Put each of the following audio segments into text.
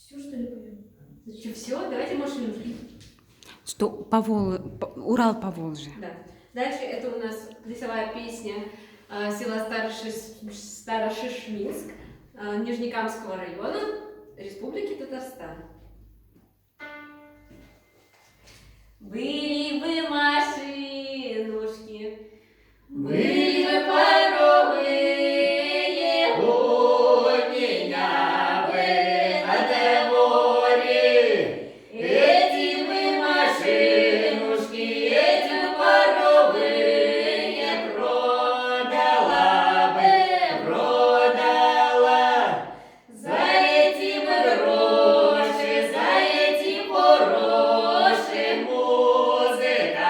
Все, что ли, поем? Значит, все, давайте машинки. Что Урал по Волжье. Да. Дальше это у нас плясовая песня села Старошишминск Нижнекамского района Республики Татарстан. Были бы машинушки, были бы паровые, у меня бы на дворе. Эти бы машинушки, эти паровые, продала бы, продала. За эти бы гроши, за эти хороши музыканты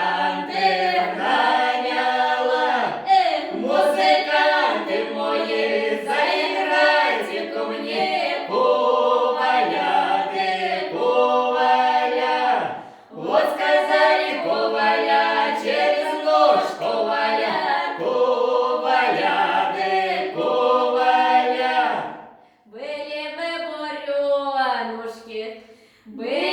наняла. Музыканты мои, заиграйте ко мне коваля, ты коваля. Вот сказали коваля, через нож коваля, коваля, ты коваля. Были бы буренушки, были